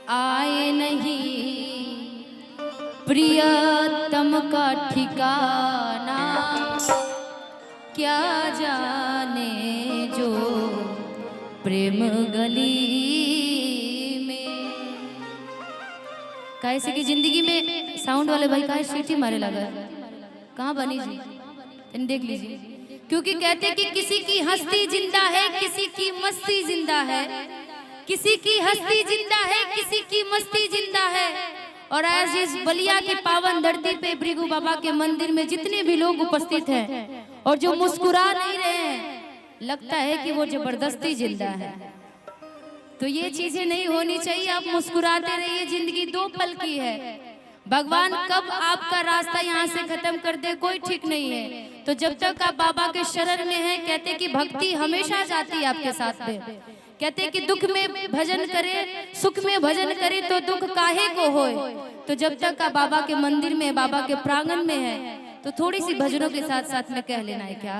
आए नहीं प्रियतम का ठिकाना, क्या जाने जो प्रेम गली में। कैसे की जिंदगी में साउंड वाले भाई कहा सीटी मारे लगा, कहाँ बनी जी, इन देख लीजिए। क्योंकि कहते कि किसी की हस्ती जिंदा है, किसी की मस्ती जिंदा है, किसी की हस्ती जिंदा है, किसी की मस्ती जिंदा है। और आज इस बलिया की पावन धरती पे भृगु बाबा के मंदिर में जितने भी लोग उपस्थित हैं और जो मुस्कुरा नहीं रहे हैं, लगता है कि वो जबरदस्ती जिंदा है। तो ये चीजें नहीं होनी चाहिए। आप मुस्कुराते रहिए, जिंदगी 2 पल की है। भगवान कब आपका रास्ता यहाँ से खत्म कर दे कोई ठीक नहीं है। तो जब तक आप बाबा के शरण में हैं, कहते कि भक्ति हमेशा जाती है आपके साथ में। कहते कि दुख में भजन करे, सुख में भजन करे तो दुख काहे को होए। तो जब तक आप बाबा के मंदिर में, बाबा के प्रांगण में है, तो थोड़ी सी भजनों के साथ साथ में कह लेना है क्या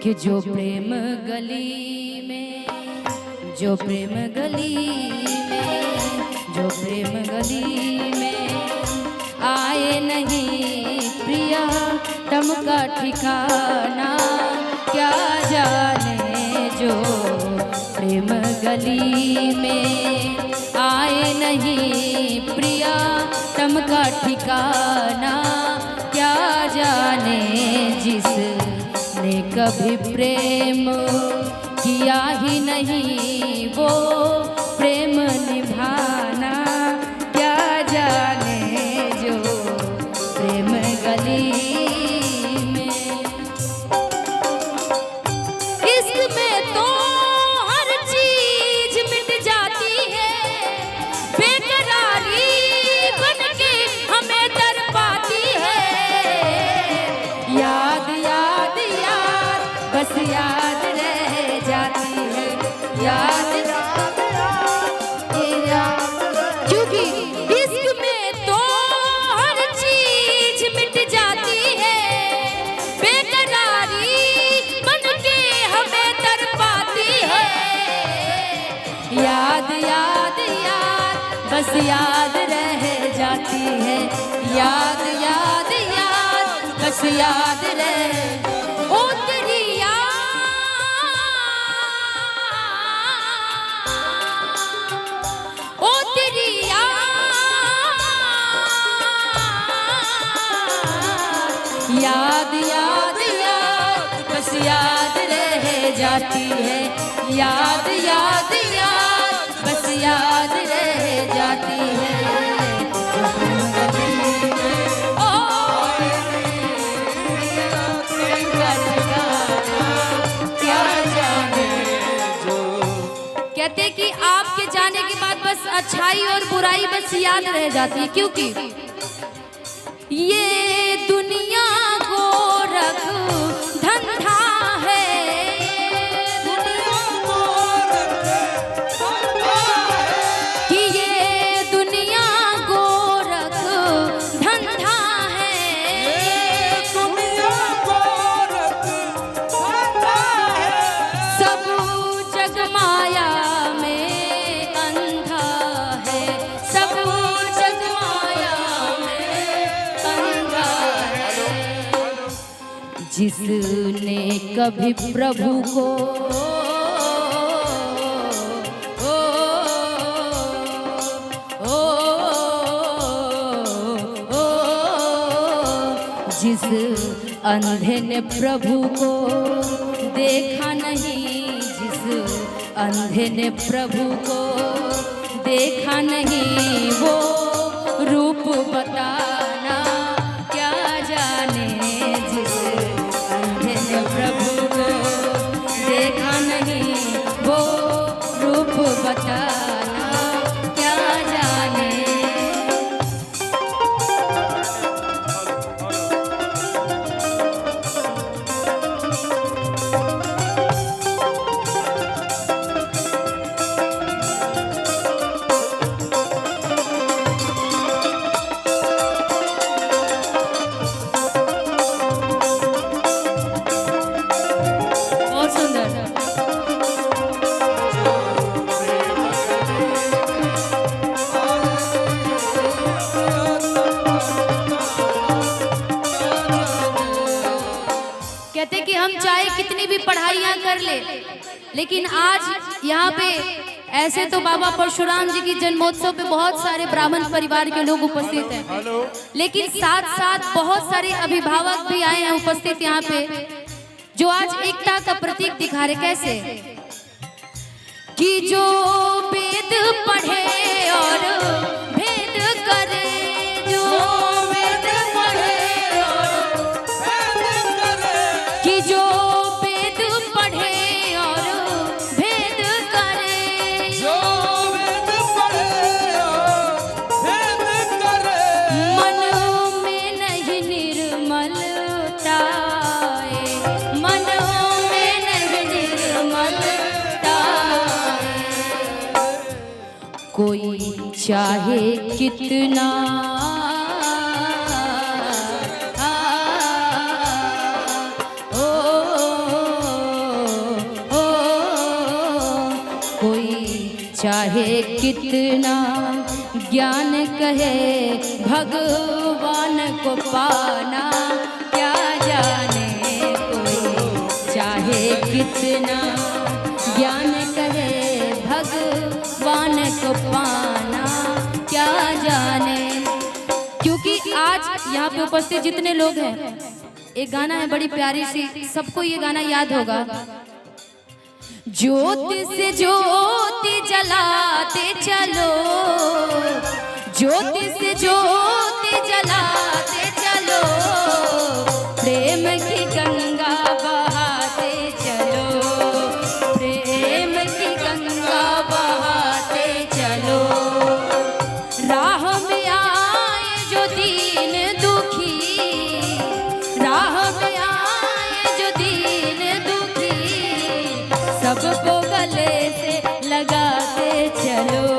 कि जो प्रेम गली में, जो प्रेम गली में, जो प्रेम गली में आए नहीं प्रियतम का ठिकाना, क्या जाने जो प्रेम गली में आए नहीं प्रियतम का ठिकाना, क्या जाने जिसने कभी प्रेम किया ही नहीं वो प्रेम निभाना, क्या जाने जो प्रेम गली में। इश्क में तो हर चीज मिट जाती है, बेकरारी बनके हमें तड़पाती है। याद याद याद बस याद रह जाती है, याद क्योंकि इश्क में तो हर चीज मिट जाती है, बेकरारी बनके हमें तड़पाती है। याद याद याद बस याद रह जाती है, याद याद याद बस याद रह। ओ तेरी याद याद याद बस याद रह जाती है, याद याद याद बस याद रह जाती है। क्या जाने जो, कहते कि आपके जाने के बाद बस अच्छाई और बुराई बस याद रह जाती है। क्योंकि ये दुनिया गोरख धंधा है, कि ये दुनिया गोरख धंधा है, सब जग माया में अंधा है, सब जग माया में अंधा है। जिसने कभी प्रभु को जिस अंधे ने प्रभु को देखा नहीं, जिस अंधे ने प्रभु को देखा नहीं, वो रूप बताना, क्या जाने जिस अंधे ने प्रभु को देखा नहीं, वो रूप बताना, क्या जाने। हम चाहे कितनी भी पढ़ाइयाँ कर ले, लेकिन आज यहाँ पे ऐसे तो बाबा परशुराम जी की जन्मोत्सव पे बहुत सारे ब्राह्मण परिवार के लोग उपस्थित हैं, लेकिन साथ साथ बहुत सारे अभिभावक भी आए हैं उपस्थित यहाँ पे, जो आज एकता का प्रतीक दिखा रहे। कैसे कि जो वेद पढ़े और भेद करे, जो वेद पढ़े और भेद करे, कि जो वेद पढ़े और भेद करे, जो वेद पढ़े और भेद करे, मन में नहीं निर्मलता, मन में नहीं निर्मलता, कोई चाहे कितना कोई चाहे कितना ज्ञान कहे, भगवान को पाना क्या जाने, कोई चाहे कितना ज्ञान कहे, भगवान को पाना क्या जाने। क्योंकि आज यहाँ पे उपस्थित जितने लोग हैं, एक गाना है बड़ी प्यारी सी, सबको ये गाना याद होगा। ज्योति से ज्योति जलाते चलो, ज्योति से ज्योति जलाते चलो, प्रेम की गंगा बहाते चलो, प्रेम की गंगा बहाते चलो। राह में आए जो दीन दुखी, राह में आए जो दीन दुखी, सबको गले से लगाते चलो,